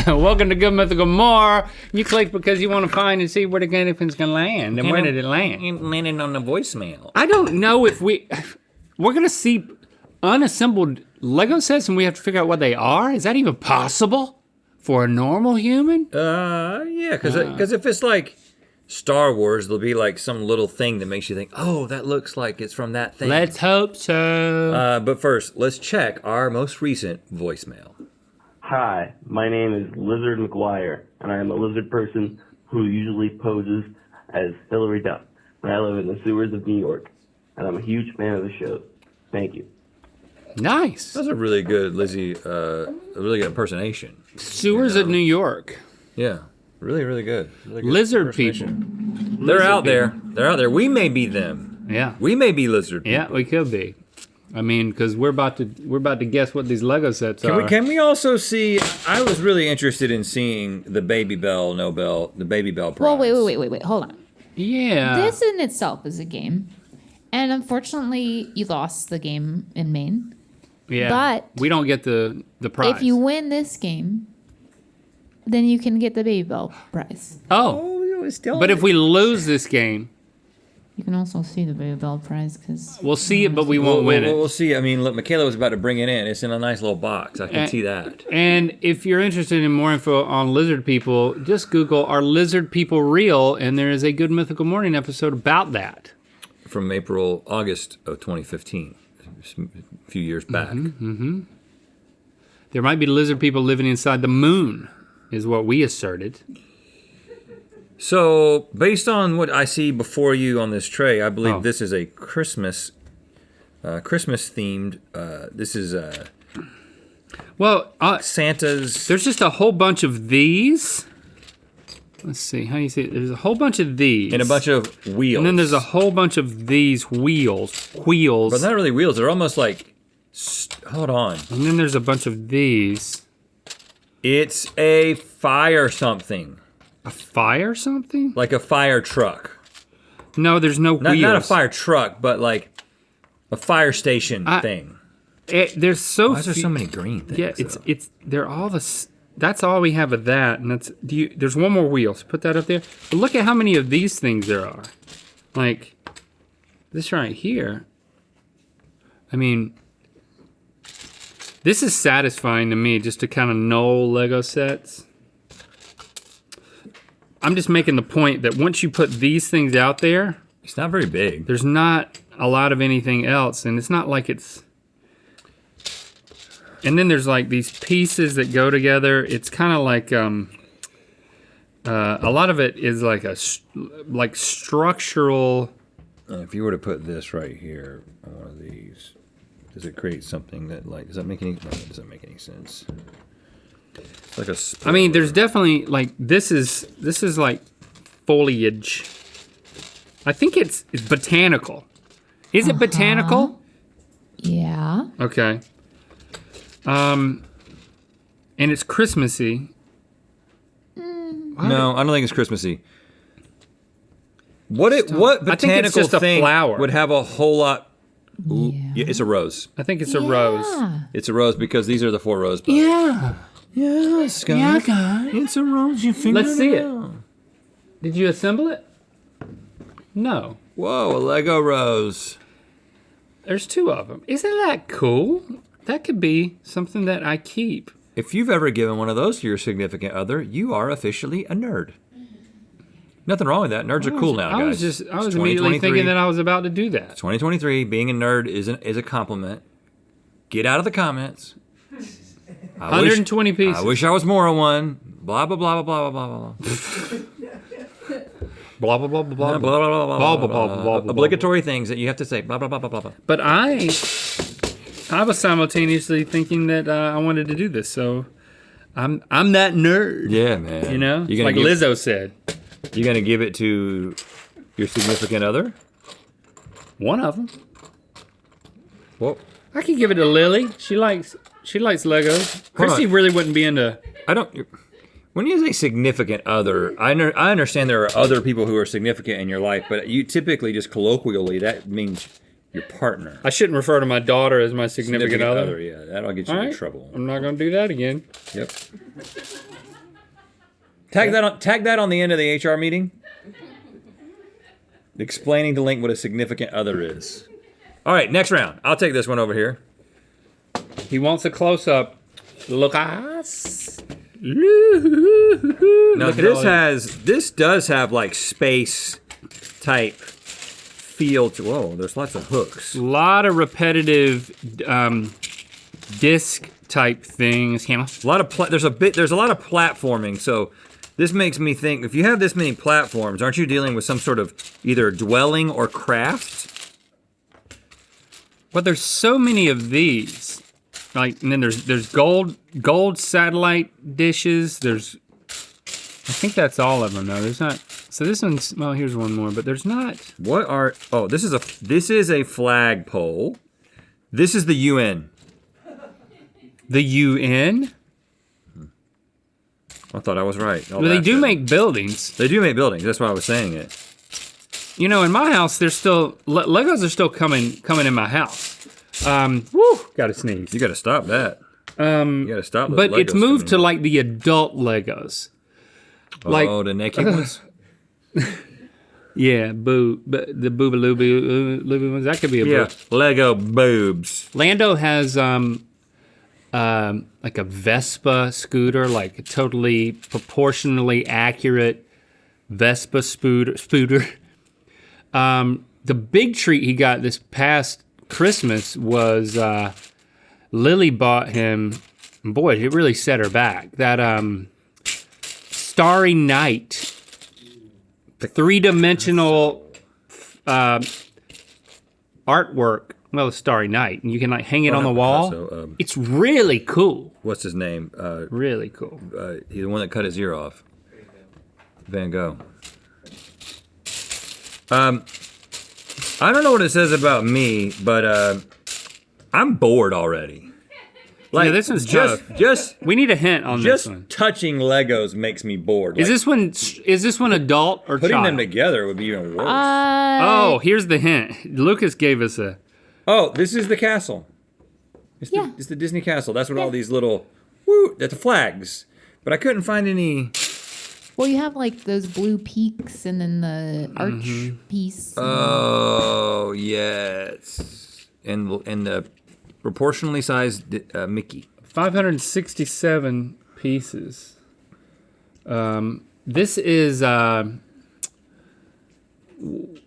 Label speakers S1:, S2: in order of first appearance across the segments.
S1: Welcome to Good Mythical More. You click because you want to find and see where the anything's gonna land. And where did it land?
S2: It landed on the voicemail.
S1: I don't know if we're gonna see unassembled Lego sets and we have to figure out what they are. Is that even possible for a normal human?
S2: Yeah, because if it's like Star Wars, there'll be like some little thing that makes you think, oh, that looks like it's from that thing.
S1: Let's hope so.
S2: But first, let's check our most recent voicemail.
S3: Hi, my name is Lizard McGuire, and I am a lizard person who usually poses as Hillary Duff. And I live in the sewers of New York, and I'm a huge fan of the show. Thank you.
S1: Nice.
S2: That's a really good, Lizzie, a really good impersonation.
S1: Sewers of New York.
S2: Yeah, really, really good. Really good
S1: Lizard people.
S2: They're out there. They're out there. We may be them.
S1: Yeah.
S2: We may be lizard people.
S1: Yeah, we could be. I mean, because we're about to guess what these Lego sets are.
S2: Can we also see? I was really interested in seeing the Baby Bell, the Baby Bell prize.
S4: Well, wait, hold on.
S1: Yeah.
S4: This in itself is a game, and unfortunately, you lost the game in Maine.
S1: Yeah.
S4: But
S1: we don't get the prize.
S4: if you win this game, then you can get the Baby Bell prize.
S1: Oh, but if we lose this game,
S4: you can also see the Baby Bell prize because
S1: we'll see it, but we won't win it.
S2: We'll see. I mean, look, Michaela was about to bring it in. It's in a nice little box. I can see that.
S1: And if you're interested in more info on lizard people, just Google "Are Lizard People Real?" and there is a Good Mythical Morning episode about that.
S2: From August of 2015, a few years back.
S1: There might be lizard people living inside the moon, is what we asserted.
S2: So, based on what I see before you on this tray, I believe this is a Christmas themed. This is Santa's.
S1: There's just a whole bunch of these. Let's see, how do you see it? There's a whole bunch of these.
S2: And a bunch of wheels.
S1: And then there's a whole bunch of these wheels.
S2: But not really wheels, they're almost like, hold on.
S1: And then there's a bunch of these.
S2: It's a fire something.
S1: A fire something?
S2: Like a fire truck.
S1: No, there's no wheels.
S2: Not a fire truck, but like a fire station thing.
S1: There's so
S2: Why is there so many green things?
S1: Yeah, they're all that's all we have of that, and there's one more wheel, so put that up there. But look at how many of these things there are. Like, this right here. I mean, this is satisfying to me, just to kind of know Lego sets. I'm just making the point that once you put these things out there,
S2: it's not very big.
S1: There's not a lot of anything else, and it's not like it's. And then there's like these pieces that go together. It's kind of like a lot of it is like structural.
S2: If you were to put this right here on one of these, does it create something that does that make any? No, it doesn't make any sense. It's like a.
S1: I mean, there's definitely like this is like foliage. I think it's botanical. Is it botanical?
S4: Yeah.
S1: Okay. And it's Christmassy.
S2: No, I don't think it's Christmassy. What botanical thing would have a whole lot? Yeah, it's a rose.
S1: I think it's a rose.
S2: It's a rose because these are the 4 rose buds.
S1: Yeah.
S2: Yes, guys.
S1: Yeah, guys.
S2: It's a rose. You figured
S1: Let's see it. Did you assemble it? No.
S2: Whoa, a Lego rose.
S1: There's 2 of them. Isn't that cool? That could be something that I keep.
S2: If you've ever given one of those to your significant other, you are officially a nerd. Nothing wrong with that. Nerds are cool now, guys.
S1: I was immediately thinking that I was about to do that.
S2: 2023, being a nerd is a compliment. Get out of the comments.
S1: 120 pieces.
S2: I wish I was more of one. Blah, blah, blah, blah, blah, blah, blah.
S1: Blah, blah, blah, blah, blah,
S2: blah, blah, blah. Obligatory things that you have to say. Blah, blah, blah, blah, blah.
S1: But I was simultaneously thinking that I wanted to do this, so I'm that nerd.
S2: Yeah, man.
S1: You know, like Lizzo said.
S2: You gonna give it to your significant other?
S1: One of them.
S2: Well,
S1: I could give it to Lily. She likes Legos. Christy really wouldn't be into.
S2: When you say significant other, I understand there are other people who are significant in your life, but you typically just colloquially that means your partner.
S1: I shouldn't refer to my daughter as my significant other.
S2: Yeah, that'll get you in trouble.
S1: I'm not gonna do that again.
S2: Yep. Tag that on the end of the HR meeting. Explaining to Link what a significant other is. All right, next round. I'll take this one over here.
S1: He wants a close up. Look us.
S2: Now this does have like space type feel to. Whoa, there's lots of hooks.
S1: A lot of repetitive disc type things.
S2: A lot of there's a lot of platforming. So this makes me think, if you have this many platforms, aren't you dealing with some sort of either dwelling or craft?
S1: But there's so many of these. Like, and then there's gold satellite dishes. I think that's all of them though. There's not. So this one's, well, here's one more, but there's not.
S2: This is a flagpole. This is the UN.
S1: The UN?
S2: I thought I was right.
S1: Well, they do make buildings.
S2: They do make buildings. That's why I was saying it.
S1: You know, in my house, there's still Legos are still coming in my house. Gotta sneeze.
S2: You gotta stop that. You gotta stop those
S1: But
S2: Legos
S1: it's moved to
S2: coming
S1: like the adult Legos.
S2: in.
S1: Like,
S2: Oh, the naked ones?
S1: yeah, the boobaloo ones. That could be a
S2: Yeah,
S1: book.
S2: Lego boobs.
S1: Lando has like a Vespa scooter, like a totally proportionally accurate Vespa scooter. The big treat he got this past Christmas was Lily bought him. Boy, it really set her back. That Starry Night, the 3-dimensional artwork. Well, it's Starry Night, and you can like hang it on the wall. It's really cool.
S2: What's his name?
S1: Really cool.
S2: He's the one that cut his ear off. Van Gogh. I don't know what it says about me, but I'm bored already. Like,
S1: Yeah, this one's tough.
S2: Just
S1: We need a hint on this
S2: just
S1: one.
S2: touching Legos makes me bored.
S1: Is
S2: Like,
S1: this one adult or
S2: putting
S1: child?
S2: them together would be even worse?
S1: Oh, here's the hint. Lucas gave us a.
S2: Oh, this is the castle. It's the Disney castle. That's what all these little that's the flags. But I couldn't find any.
S4: Well, you have like those blue peaks and then the arch piece.
S2: Oh yes, and the proportionally sized Mickey.
S1: 567 pieces. This is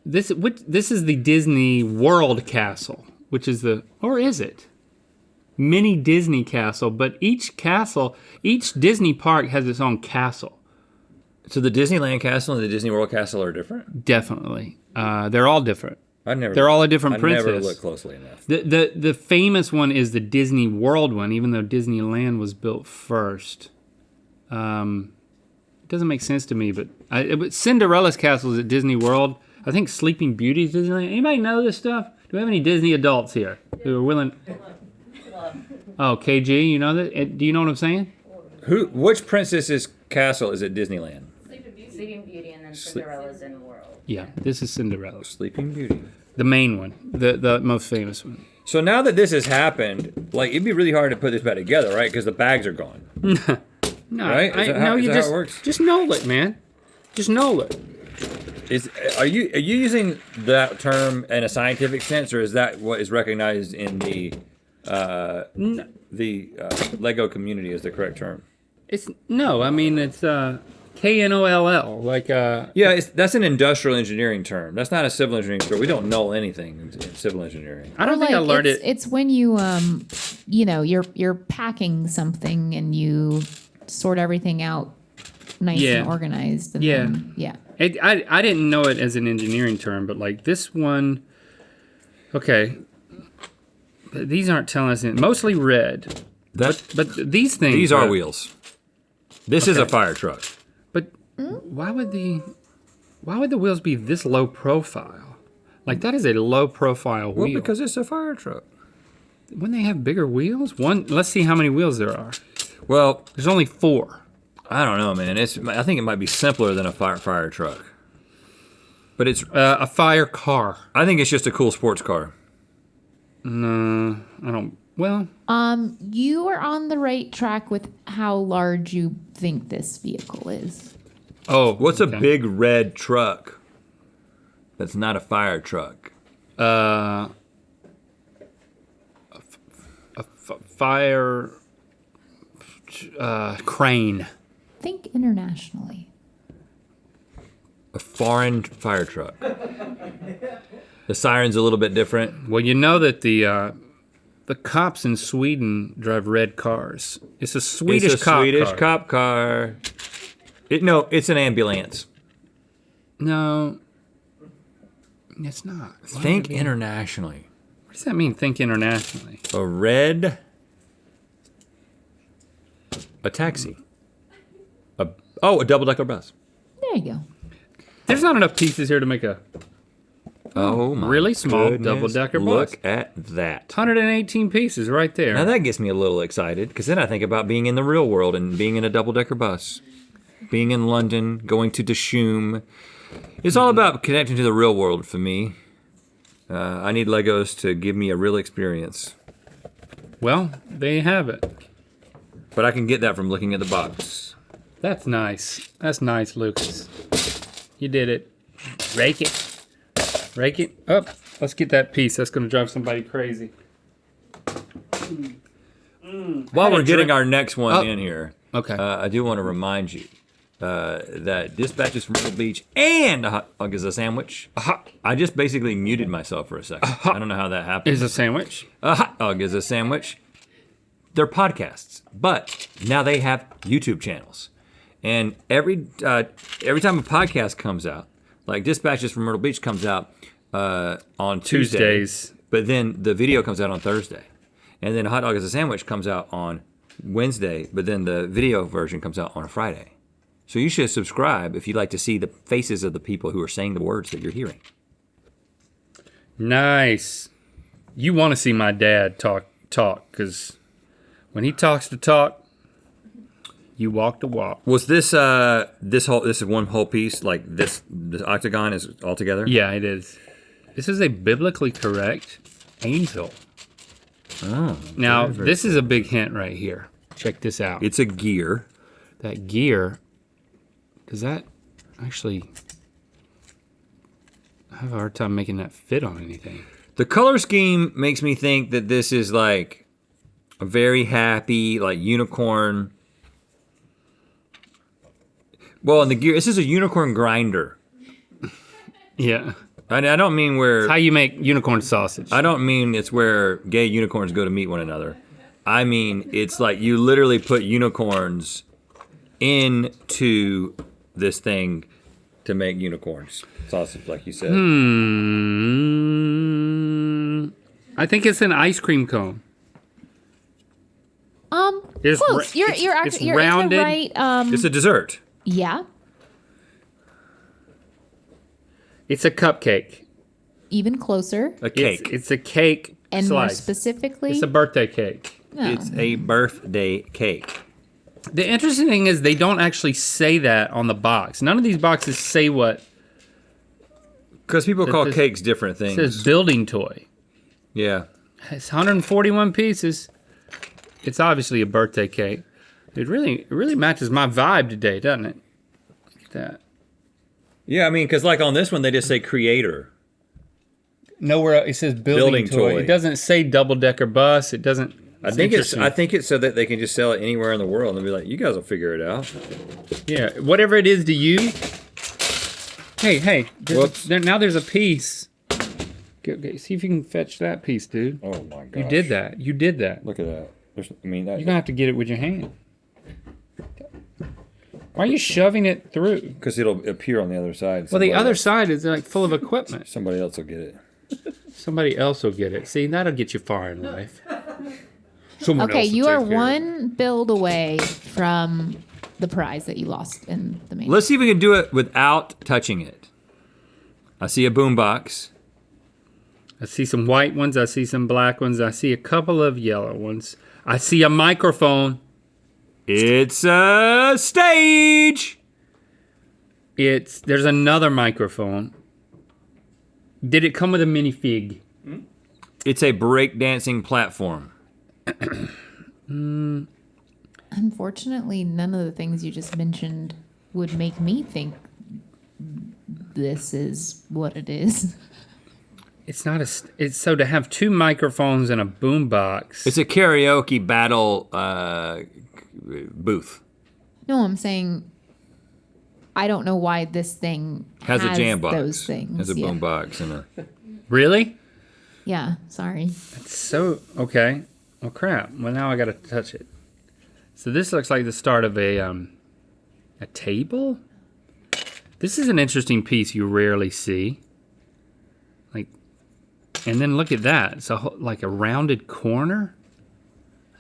S1: this is the Disney World Castle, which is or is it? Mini Disney Castle, but each Disney park has its own castle.
S2: So the Disneyland castle and the Disney World castle are different?
S1: Definitely. They're all different.
S2: They're
S1: all a different princess.
S2: I never looked closely enough.
S1: The famous one is the Disney World one, even though Disneyland was built first. It doesn't make sense to me, but Cinderella's castle is at Disney World. I think Sleeping Beauty is Disneyland. Anybody know this stuff? Do we have any Disney adults here who are willing? Oh, KG, you know that? Do you know what I'm saying?
S2: Which princess's castle is at Disneyland?
S5: Sleeping Beauty and then Cinderella's in World.
S1: Yeah, this is Cinderella.
S2: Sleeping Beauty.
S1: The main one, the most famous one.
S2: So now that this has happened, like it'd be really hard to put this back together, right? Because the bags are gone.
S1: No,
S2: Right? Is that how it works?
S1: Just know it, man. Just know it.
S2: Are you using that term in a scientific sense, or is that what is recognized in the Lego community as the correct term?
S1: It's KNOLL, like
S2: Yeah, that's an industrial engineering term. That's not a civil engineering term. We don't know anything in civil engineering.
S1: I don't think I learned it.
S4: It's when you you're packing something and you sort everything out nice and organized. And then,
S1: I didn't know it as an engineering term, but like this one, okay. These aren't telling us anything. Mostly red. But these things.
S2: These are wheels. This is a fire truck.
S1: But why would the wheels be this low profile? Like that is a low profile wheel.
S2: Well, because it's a fire truck.
S1: Wouldn't they have bigger wheels? Let's see how many wheels there are.
S2: Well,
S1: There's only 4.
S2: I don't know, man. I think it might be simpler than a fire truck. But it's
S1: A fire car.
S2: I think it's just a cool sports car.
S1: No, I don't. Well,
S4: you are on the right track with how large you think this vehicle is.
S1: Oh,
S2: What's
S1: okay.
S2: a big red truck that's not a fire truck?
S1: Fire crane.
S4: Think internationally.
S2: A foreign fire truck. The siren's a little bit different.
S1: Well, you know that the cops in Sweden drive red cars. It's a Swedish
S2: It's a
S1: cop
S2: Swedish
S1: car.
S2: cop car. No, it's an ambulance.
S1: No, it's not. Why would
S2: Think
S1: it be-
S2: internationally.
S1: What does that mean? Think internationally.
S2: A taxi. A double-decker bus.
S4: There you go.
S1: There's not enough pieces here to make a
S2: Oh my
S1: really small
S2: goodness.
S1: double-decker bus.
S2: Look at that.
S1: 118 pieces right there.
S2: Now that gets me a little excited because then I think about being in the real world and being in a double-decker bus, being in London, going to Dishoom. It's all about connecting to the real world for me. I need Legos to give me a real experience,
S1: Well, there you have it.
S2: but I can get that from looking at the box.
S1: That's nice. That's nice, Lucas. You did it. Rake it. Rake it up. Let's get that piece. That's going to drive somebody crazy.
S2: While we're getting
S1: drink-
S2: our next one
S1: Oh.
S2: in here,
S1: Okay.
S2: I do want to remind you that Dispatches from Myrtle Beach and a hot dog is a sandwich. I just basically muted myself for a second. I don't know how that happened.
S1: Here's a sandwich.
S2: A hot dog is a sandwich. They're podcasts, but now they have YouTube channels. And every time a podcast comes out, like Dispatches from Myrtle Beach comes out on Tuesday,
S1: Tuesdays.
S2: but then the video comes out on Thursday. And then a hot dog is a sandwich comes out on Wednesday, but then the video version comes out on a Friday. So you should subscribe if you'd like to see the faces of the people who are saying the words that you're hearing.
S1: Nice. You want to see my dad talk, because when he talks to talk, you walk the walk.
S2: Was this this is one whole piece, like this octagon is all together?
S1: Yeah, it is. This is a biblically correct angel.
S2: Oh.
S1: Now,
S2: very, very
S1: this is a big hint right here. Check this out.
S2: It's a gear.
S1: That gear, does that actually, I have a hard time making that fit on anything.
S2: The color scheme makes me think that this is like a very happy, like unicorn. Well, and the gear, this is a unicorn grinder.
S1: Yeah.
S2: I don't mean where,
S1: It's how you make unicorn sausage.
S2: I don't mean it's where gay unicorns go to meet one another. I mean, it's like you literally put unicorns into this thing to make unicorns sausage, like you said.
S1: I think it's an ice cream cone. It's
S4: Close.
S1: ra-
S4: You're
S1: it's
S4: actually you're in
S1: rounded.
S4: the right.
S2: It's a dessert.
S4: Yeah.
S1: It's a cupcake.
S4: Even closer.
S2: A cake.
S1: It's a cake
S4: And more
S1: slice.
S4: specifically,
S1: It's a birthday cake.
S4: no.
S2: It's a birthday cake.
S1: The interesting thing is they don't actually say that on the box. None of these boxes say what
S2: Because people call
S1: this-
S2: cakes different
S1: it
S2: things.
S1: says. Building toy.
S2: Yeah.
S1: It's 141 pieces. It's obviously a birthday cake. It really matches my vibe today, doesn't it? Look at that.
S2: Yeah, I mean, because like on this one, they just say creator.
S1: Nowhere it says building toy.
S2: toy.
S1: It doesn't say double-decker bus. It doesn't.
S2: I think
S1: interesting.
S2: it's so that they can just sell it anywhere in the world and be like, you guys will figure it out.
S1: Yeah, whatever it is to you. Hey,
S2: Whoops.
S1: now there's a piece. Okay, see if you can fetch that piece, dude.
S2: Oh my god.
S1: You did that. You did that.
S2: Look at that. There's, I mean, that,
S1: You're gonna have to get it with your hand. Why are you shoving it through?
S2: because it'll appear on the other side.
S1: Well, the other
S2: else,
S1: side is like full of equipment.
S2: somebody else will get it.
S1: Somebody else will get it. See, that'll get you far in life. Someone
S4: okay,
S1: else will
S4: you
S1: take
S4: are
S1: care of it.
S4: one build away from the prize that you lost in the main.
S2: Let's see if we can do it without touching it. I see a boombox.
S1: I see some white ones. I see some black ones. I see a couple of yellow ones. I see a microphone.
S2: It's a stage.
S1: There's another microphone. Did it come with a minifig?
S2: It's a breakdancing platform.
S4: Unfortunately, none of the things you just mentioned would make me think this is what it is.
S1: It's not a. It's so to have 2 microphones and a boombox.
S2: It's a karaoke battle booth.
S4: No, I'm saying I don't know why this thing
S2: Has a jam box.
S4: those things.
S2: Has a boom box and a.
S1: Really?
S4: Yeah, sorry.
S1: It's so okay. Well, crap. Well, now I got to touch it. So this looks like the start of a table. This is an interesting piece you rarely see. Like, and then look at that. It's like a rounded corner.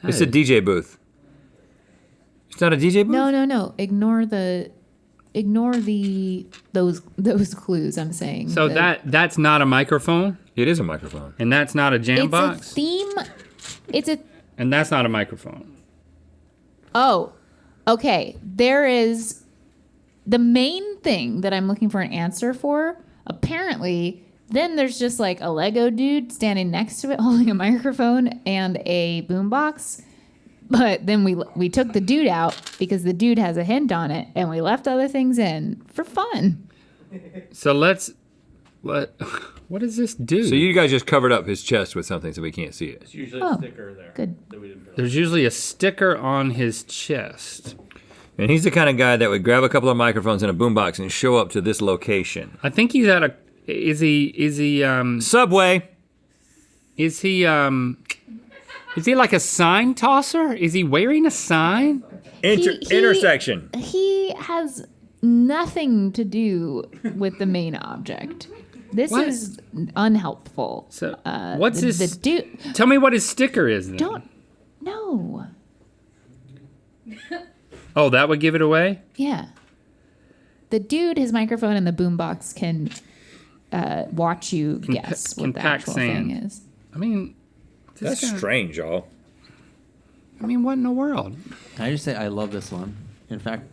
S2: It's a DJ booth. It's not a DJ booth?
S4: No. Ignore those clues I'm saying.
S1: So that's not a microphone,
S2: It is a microphone.
S1: and that's not a jam
S4: it's
S1: box,
S4: a theme. It's a
S1: and that's not a microphone.
S4: Oh, okay. There is the main thing that I'm looking for an answer for. Apparently, then there's just like a Lego dude standing next to it holding a microphone and a boombox. But then we took the dude out because the dude has a hint on it, and we left other things in for fun.
S1: So what does this do?
S2: So you guys just covered up his chest with something so we can't see it.
S6: There's usually
S4: Oh,
S6: a sticker there.
S4: good.
S6: That we didn't put on.
S1: There's usually a sticker on his chest.
S2: And he's the kind of guy that would grab a couple of microphones and a boombox and show up to this location.
S1: I think he's at a. Is he
S2: Subway.
S1: Is he like a sign tosser? Is he wearing a sign?
S2: Intersection.
S4: He has nothing to do with the main object. This
S1: What?
S4: is unhelpful.
S1: So what's
S4: the
S1: his?
S4: dude?
S1: Tell me what his sticker is. Then.
S4: Don't. No.
S1: Oh, that would give it away.
S4: Yeah. The dude, his microphone, and the boombox can watch you guess what the
S1: pack
S4: actual
S1: sand.
S4: thing is.
S1: I mean, this
S2: That's
S1: guy-
S2: strange, y'all.
S1: I mean, what in the world?
S7: Can I just say I love this one? In fact,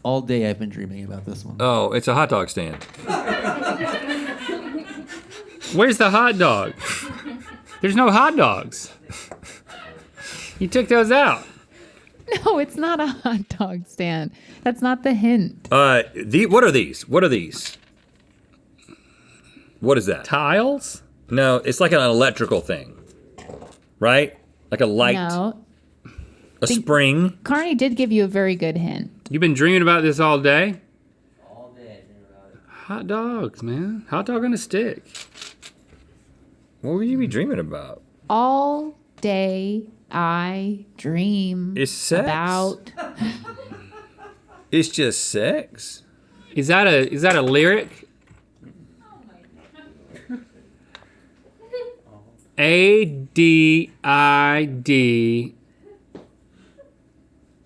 S7: all day I've been dreaming about this one.
S2: Oh, it's a hot dog stand.
S1: Where's the hot dog? There's no hot dogs. You took those out.
S4: No, it's not a hot dog stand. That's not the hint.
S2: What are these? What are these? What is that?
S1: Tiles?
S2: No, it's like an electrical thing, right? Like a light,
S4: No.
S2: a spring.
S4: Carney did give you a very good hint.
S1: You've been dreaming about this all day?
S7: All day I dream about it.
S1: Hot dogs, man. Hot dog on a stick.
S2: What would you be dreaming about?
S4: All day I dream
S2: It's sex.
S4: about.
S2: It's just sex.
S1: Is that a lyric? ADID.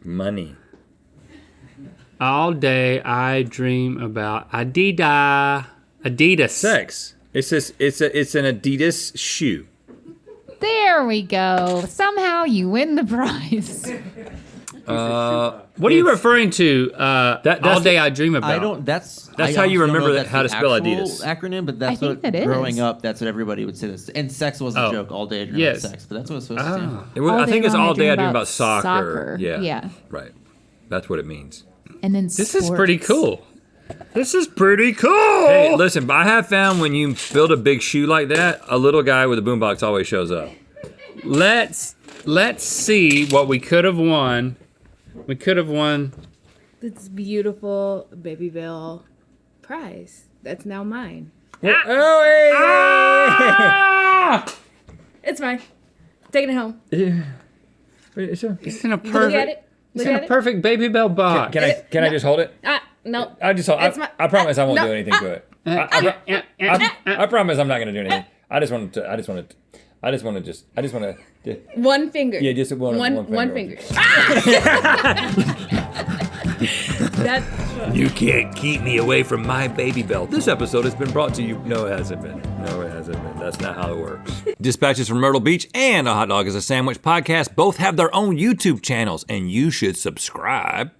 S2: Money.
S1: All day I dream about Adidas.
S2: Sex. It's an Adidas shoe.
S4: There we go. Somehow you win the prize.
S1: What are you referring to?
S2: that's
S1: all
S2: the-
S1: day I dream about.
S7: I don't. That's
S2: That's
S7: I
S2: how you
S7: honestly don't
S2: remember
S7: know if
S2: that-
S7: that's
S2: how
S7: the
S2: to spell
S7: actual
S2: Adidas.
S7: acronym, but that's
S4: I think
S7: what
S4: that is.
S7: growing up. That's what everybody would say. This and sex was a
S1: Oh.
S7: joke. All day I dream
S1: Yes.
S7: about sex, but that's what it's supposed to stand.
S2: It was-
S4: All
S2: I
S4: day
S2: think it's
S4: long I
S2: all day I
S4: dream
S2: dream
S4: about
S2: about soccer.
S4: soccer.
S2: Yeah.
S4: Yeah.
S2: Right. That's what it means.
S4: And then
S1: This is pretty
S4: sports.
S1: cool. This is pretty cool.
S2: Hey, listen, I have found when you build a big shoe like that, a little guy with a boombox always shows up.
S1: Let's see what we could have won. We could have won.
S8: This beautiful Baby Bell prize. That's now mine.
S1: Ah!
S8: It's mine. Taking it home.
S1: It's in a
S8: Look at
S1: perfect.
S8: it.
S1: It's
S8: Look
S1: in
S8: at
S1: a
S8: it.
S1: perfect baby bell box.
S2: Can I just hold it?
S8: No.
S2: I just hold.
S8: It's my-
S2: I promise I won't
S8: no,
S2: do anything to it. I promise I'm not going to do anything. I just want to.
S8: One finger.
S2: Yeah, just one
S8: finger. That's
S2: You can't keep me away from my baby bell. This episode has been brought to you. No, it hasn't been. That's not how it works. Dispatches from Myrtle Beach and A Hot Dog is a Sandwich podcast both have their own YouTube channels, and you should subscribe.